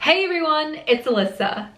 Hey everyone, it's Alyssa.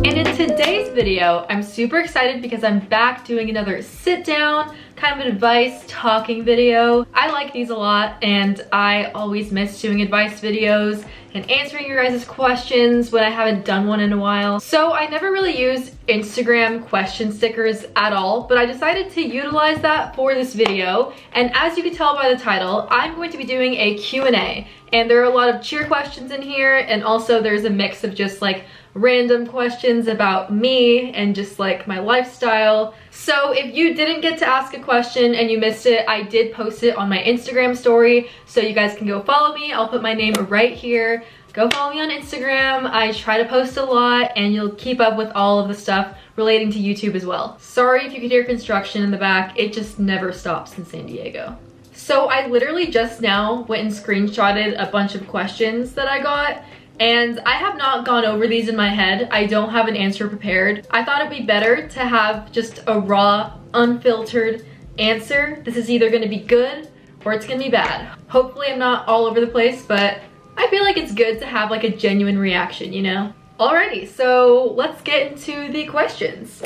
And in today's video, I'm super excited because I'm back doing another sit down, kind of advice talking video. I like these a lot and I always miss doing advice videos and answering your guys' questions when I haven't done one in a while. So I never really use Instagram question stickers at all, but I decided to utilize that for this video. And as you can tell by the title, I'm going to be doing a Q&A. And there are a lot of cheer questions in here, and also there's a mix of just like random questions about me and just like my lifestyle. So if you didn't get to ask a question and you missed it, I did post it on my Instagram story, so you guys can go follow me. I'll put my name right here. Go follow me on Instagram. I try to post a lot and you'll keep up with all of the stuff relating to YouTube as well. Sorry if you could hear construction in the back. It just never stops in San Diego. So I literally just now went and screenshotted a bunch of questions that I got, and I have not gone over these in my head. I don't have an answer prepared. I thought it'd be better to have just a raw, unfiltered answer. This is either gonna be good or it's gonna be bad. Hopefully I'm not all over the place, but I feel like it's good to have like a genuine reaction, you know? Alrighty, so let's get into the questions.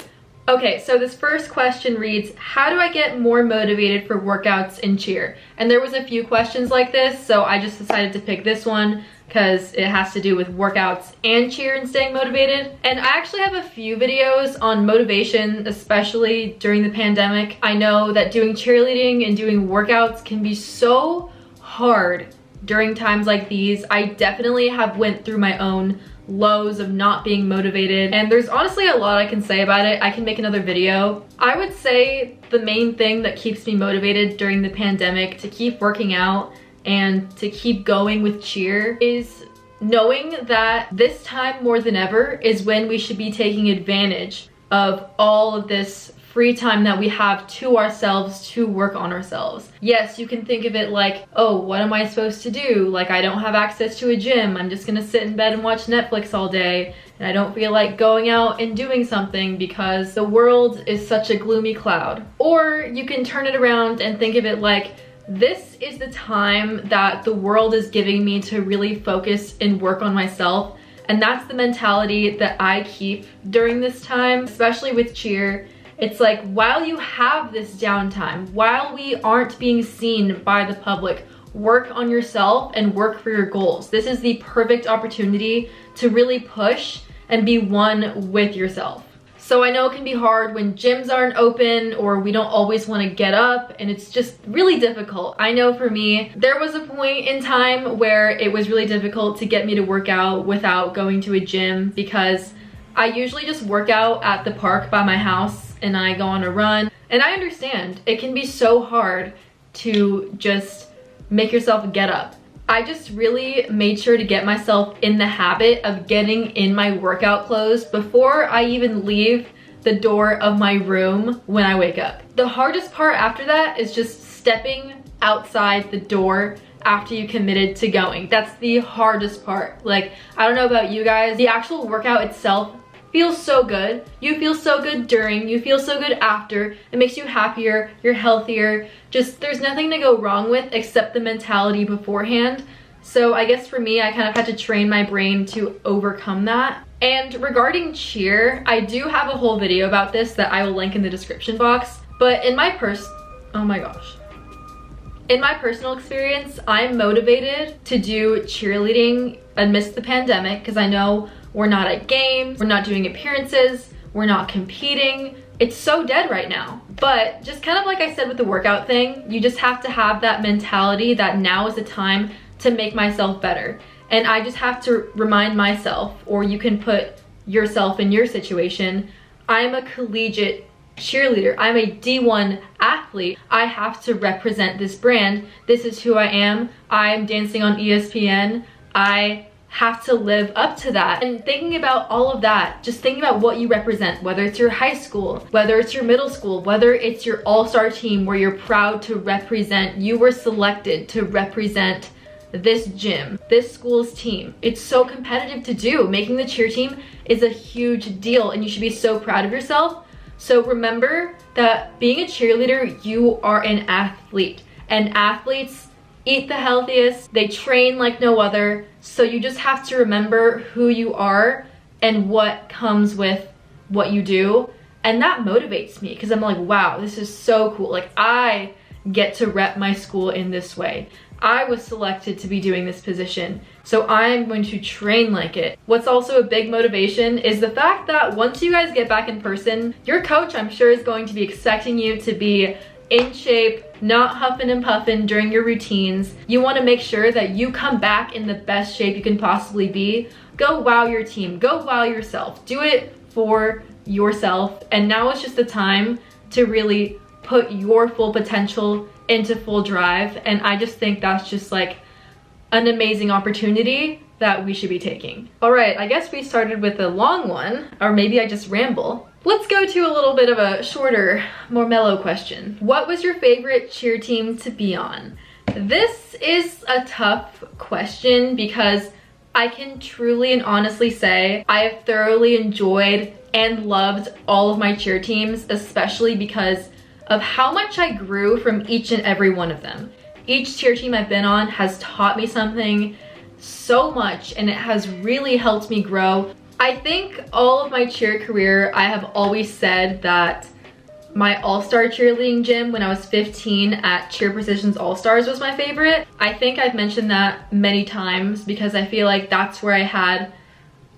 Okay, so this first question reads, how do I get more motivated for workouts and cheer? And there was a few questions like this, so I just decided to pick this one because it has to do with workouts and cheer and staying motivated. And I actually have a few videos on motivation, especially during the pandemic. I know that doing cheerleading and doing workouts can be so hard during times like these. I definitely have went through my own lows of not being motivated, and there's honestly a lot I can say about it. I can make another video. I would say the main thing that keeps me motivated during the pandemic to keep working out and to keep going with cheer is knowing that this time more than ever is when we should be taking advantage of all of this free time that we have to ourselves to work on ourselves. Yes, you can think of it like, oh, what am I supposed to do? Like, I don't have access to a gym. I'm just gonna sit in bed and watch Netflix all day, and I don't feel like going out and doing something because the world is such a gloomy cloud. Or you can turn it around and think of it like, this is the time that the world is giving me to really focus and work on myself. And that's the mentality that I keep during this time, especially with cheer. It's like, while you have this downtime, while we aren't being seen by the public, work on yourself and work for your goals. This is the perfect opportunity to really push and be one with yourself. So I know it can be hard when gyms aren't open or we don't always want to get up, and it's just really difficult. I know for me, there was a point in time where it was really difficult to get me to work out without going to a gym, because I usually just work out at the park by my house and I go on a run. And I understand it can be so hard to just make yourself get up. I just really made sure to get myself in the habit of getting in my workout clothes before I even leave the door of my room when I wake up. The hardest part after that is just stepping outside the door after you committed to going. That's the hardest part. Like, I don't know about you guys, the actual workout itself feels so good. You feel so good during, you feel so good after. It makes you happier, you're healthier. Just, there's nothing to go wrong with except the mentality beforehand. So I guess for me, I kind of had to train my brain to overcome that. And regarding cheer, I do have a whole video about this that I will link in the description box. But in my oh my gosh. In my personal experience, I'm motivated to do cheerleading amidst the pandemic because I know we're not at games, we're not doing appearances, we're not competing. It's so dead right now. But just kind of like I said with the workout thing, you just have to have that mentality that now is the time to make myself better. And I just have to remind myself, or you can put yourself in your situation, I'm a collegiate cheerleader. I'm a D1 athlete. I have to represent this brand. This is who I am. I'm dancing on ESPN. I have to live up to that. And thinking about all of that, just thinking about what you represent, whether it's your high school, whether it's your middle school, whether it's your all-star team where you're proud to represent, you were selected to represent this gym, this school's team. It's so competitive to do. Making the cheer team is a huge deal and you should be so proud of yourself. So remember that being a cheerleader, you are an athlete, and athletes eat the healthiest, they train like no other. So you just have to remember who you are and what comes with what you do. And that motivates me because I'm like, wow, this is so cool. Like, I get to rep my school in this way. I was selected to be doing this position, so I'm going to train like it. What's also a big motivation is the fact that once you guys get back in person, your coach, I'm sure, is going to be expecting you to be in shape, not huffing and puffing during your routines. You want to make sure that you come back in the best shape you can possibly be. Go wow your team, go wow yourself, do it for yourself. And now is just the time to really put your full potential into full drive. And I just think that's just like an amazing opportunity that we should be taking. All right, I guess we started with a long one, or maybe I just ramble. Let's go to a little bit of a shorter, more mellow question. What was your favorite cheer team to be on? This is a tough question because I can truly and honestly say I have thoroughly enjoyed and loved all of my cheer teams, especially because of how much I grew from each and every one of them. Each cheer team I've been on has taught me something so much, and it has really helped me grow. I think all of my cheer career, I have always said that my all-star cheerleading gym when I was 15 at Cheer Precision's All-Stars was my favorite. I think I've mentioned that many times because I feel like that's where I had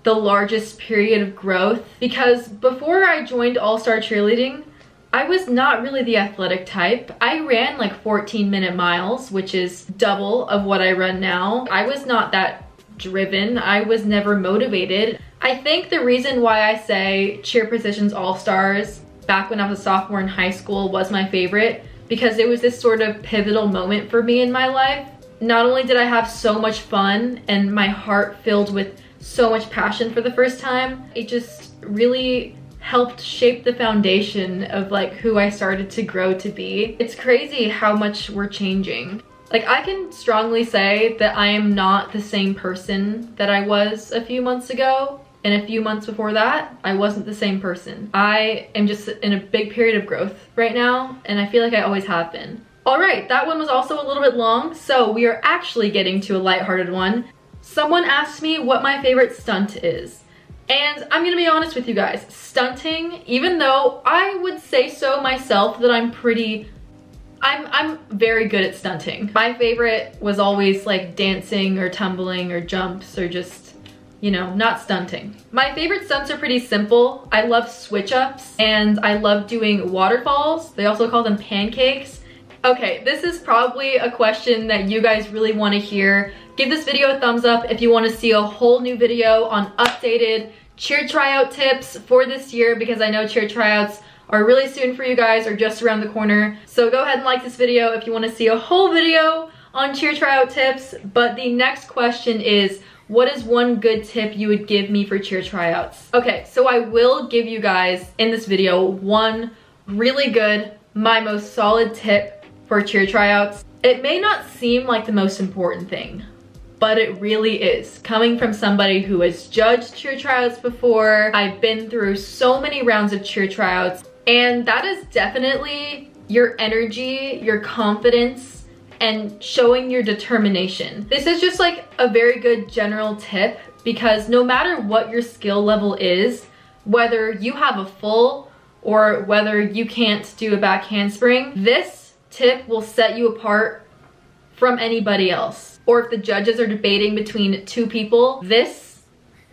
the largest period of growth, because before I joined All-Star Cheerleading, I was not really the athletic type. I ran like 14-minute miles, which is double of what I run now. I was not that driven. I was never motivated. I think the reason why I say Cheer Precision's All-Stars back when I was a sophomore in high school was my favorite, because it was this sort of pivotal moment for me in my life. Not only did I have so much fun and my heart filled with so much passion for the first time, it just really helped shape the foundation of like who I started to grow to be. It's crazy how much we're changing. Like, I can strongly say that I am not the same person that I was a few months ago, and a few months before that, I wasn't the same person. I am just in a big period of growth right now, and I feel like I always have been. All right, that one was also a little bit long, so we are actually getting to a lighthearted one. Someone asked me what my favorite stunt is. And I'm gonna be honest with you guys, stunting, even though I would say so myself that I'm very good at stunting. My favorite was always like dancing or tumbling or jumps or just, you know, not stunting. My favorite stunts are pretty simple. I love switch ups and I love doing waterfalls. They also call them pancakes. Okay, this is probably a question that you guys really want to hear. Give this video a thumbs up if you want to see a whole new video on updated cheer tryout tips for this year, because I know cheer tryouts are really soon for you guys, or just around the corner. So go ahead and like this video if you want to see a whole video on cheer tryout tips. But the next question is, what is one good tip you would give me for cheer tryouts? Okay, so I will give you guys in this video one really good, my most solid tip for cheer tryouts. It may not seem like the most important thing, but it really is. Coming from somebody who has judged cheer tryouts before, I've been through so many rounds of cheer tryouts, and that is definitely your energy, your confidence, and showing your determination. This is just like a very good general tip, because no matter what your skill level is, whether you have a full or whether you can't do a back handspring, this tip will set you apart from anybody else. Or if the judges are debating between two people,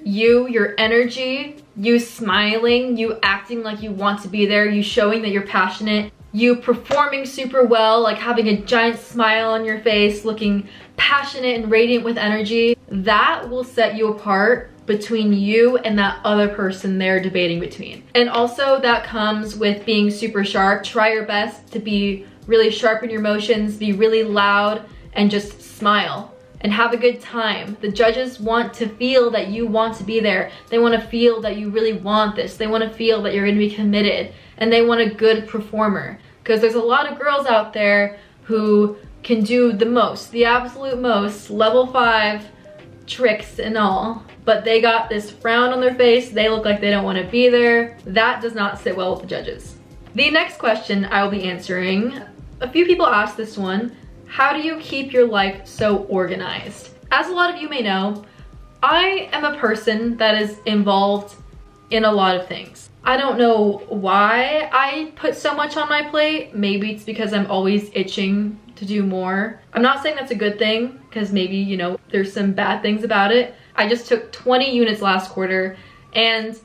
your energy, you smiling, you acting like you want to be there, you showing that you're passionate, you performing super well, like having a giant smile on your face, looking passionate and radiant with energy, that will set you apart between you and that other person they're debating between. And also that comes with being super sharp. Try your best to be really sharp in your motions, be really loud, and just smile and have a good time. The judges want to feel that you want to be there. They want to feel that you really want this. They want to feel that you're going to be committed, and they want a good performer. Because there's a lot of girls out there who can do the most, the absolute most, level 5 tricks and all, but they got this frown on their face. They look like they don't want to be there. That does not sit well with the judges. The next question I will be answering, a few people asked this one: how do you keep your life so organized? As a lot of you may know, I am a person that is involved in a lot of things. I don't know why I put so much on my plate. Maybe it's because I'm always itching to do more. I'm not saying that's a good thing, because maybe, you know, there's some bad things about it. I just took 20 units last quarter, and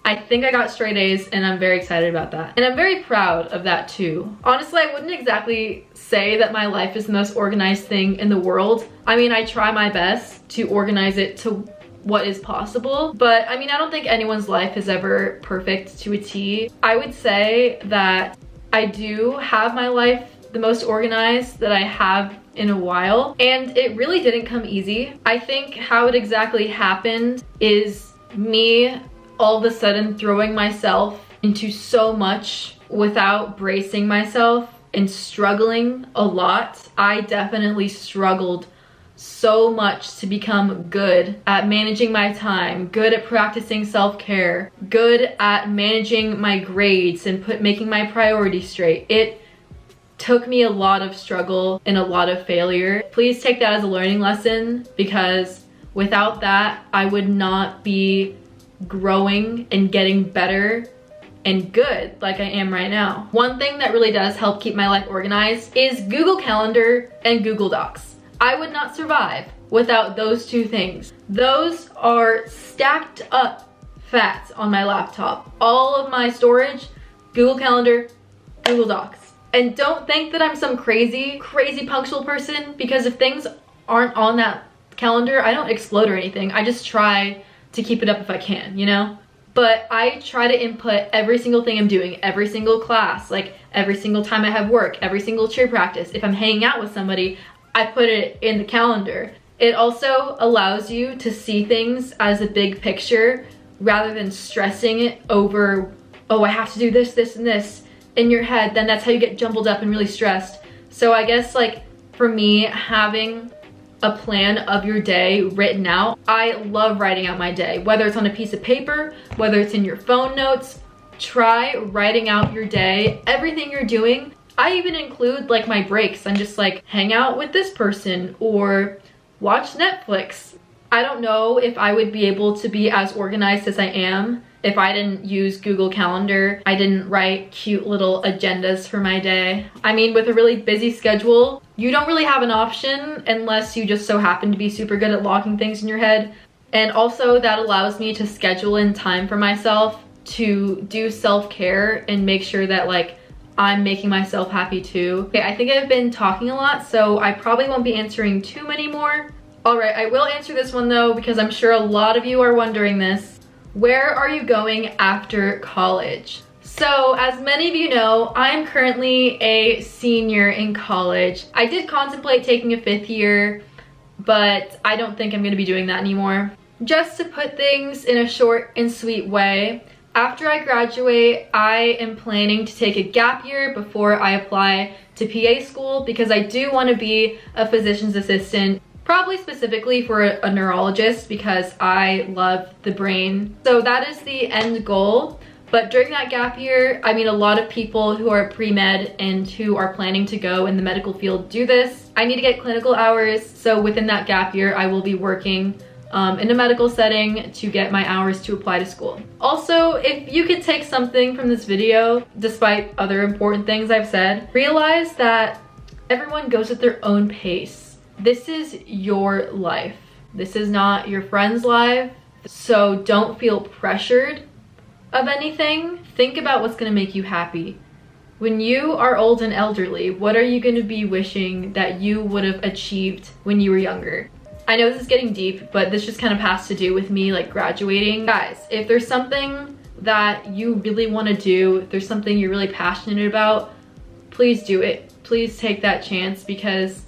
I think I got straight A's, and I'm very excited about that. And I'm very proud of that too. Honestly, I wouldn't exactly say that my life is the most organized thing in the world. I mean, I try my best to organize it to what is possible, but I mean, I don't think anyone's life is ever perfect to a T. I would say that I do have my life the most organized that I have in a while, and it really didn't come easy. I think how it exactly happened is me all of a sudden throwing myself into so much without bracing myself and struggling a lot. I definitely struggled so much to become good at managing my time, good at practicing self-care, good at managing my grades and making my priorities straight. It took me a lot of struggle and a lot of failure. Please take that as a learning lesson, because without that, I would not be growing and getting better and good like I am right now. One thing that really does help keep my life organized is Google Calendar and Google Docs. I would not survive without those two things. Those are stacked up fats on my laptop. All of my storage, Google Calendar, Google Docs. And don't think that I'm some crazy punctual person, because if things aren't on that calendar, I don't explode or anything. I just try to keep it up if I can, you know? But I try to input every single thing I'm doing, every single class, like every single time I have work, every single cheer practice. If I'm hanging out with somebody, I put it in the calendar. It also allows you to see things as a big picture rather than stressing it over, oh, I have to do this, this, and this in your head. Then that's how you get jumbled up and really stressed. So I guess, like, for me, having a plan of your day written out, I love writing out my day, whether it's on a piece of paper, whether it's in your phone notes. Try writing out your day, everything you're doing. I even include like my breaks. I'm just like, hang out with this person or watch Netflix. I don't know if I would be able to be as organized as I am if I didn't use Google Calendar. I didn't write cute little agendas for my day. I mean, with a really busy schedule, you don't really have an option unless you just so happen to be super good at logging things in your head. And also that allows me to schedule in time for myself to do self-care and make sure that like I'm making myself happy too. Okay, I think I've been talking a lot, so I probably won't be answering too many more. All right, I will answer this one though, because I'm sure a lot of you are wondering this. Where are you going after college? So as many of you know, I'm currently a senior in college. I did contemplate taking a 5th year, but I don't think I'm gonna be doing that anymore. Just to put things in a short and sweet way, after I graduate, I am planning to take a gap year before I apply to PA school, because I do want to be a physician's assistant, probably specifically for a neurologist, because I love the brain. So that is the end goal. But during that gap year, I mean, a lot of people who are pre-med and who are planning to go in the medical field do this. I need to get clinical hours, so within that gap year, I will be working in a medical setting to get my hours to apply to school. Also, if you could take something from this video, despite other important things I've said, realize that everyone goes at their own pace. This is your life. This is not your friend's life, so don't feel pressured of anything. Think about what's gonna make you happy. When you are old and elderly, what are you gonna be wishing that you would have achieved when you were younger? I know this is getting deep, but this just kind of has to do with me like graduating. Guys, if there's something that you really want to do, if there's something you're really passionate about, please do it. Please take that chance, because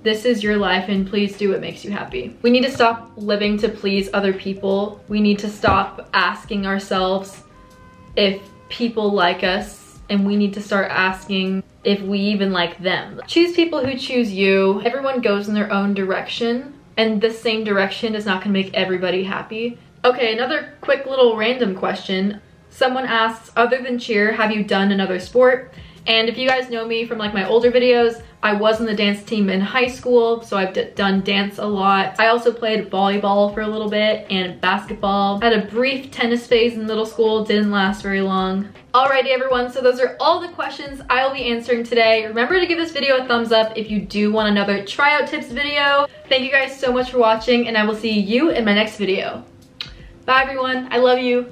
this is your life, and please do what makes you happy. We need to stop living to please other people. We need to stop asking ourselves if people like us, and we need to start asking if we even like them. Choose people who choose you. Everyone goes in their own direction, and the same direction is not gonna make everybody happy. Okay, another quick little random question. Someone asks, other than cheer, have you done another sport? And if you guys know me from like my older videos, I was in the dance team in high school, so I've done dance a lot. I also played volleyball for a little bit and basketball. Had a brief tennis phase in middle school, didn't last very long. Alrighty everyone, so those are all the questions I will be answering today. Remember to give this video a thumbs up if you do want another tryout tips video. Thank you guys so much for watching, and I will see you in my next video. Bye everyone, I love you.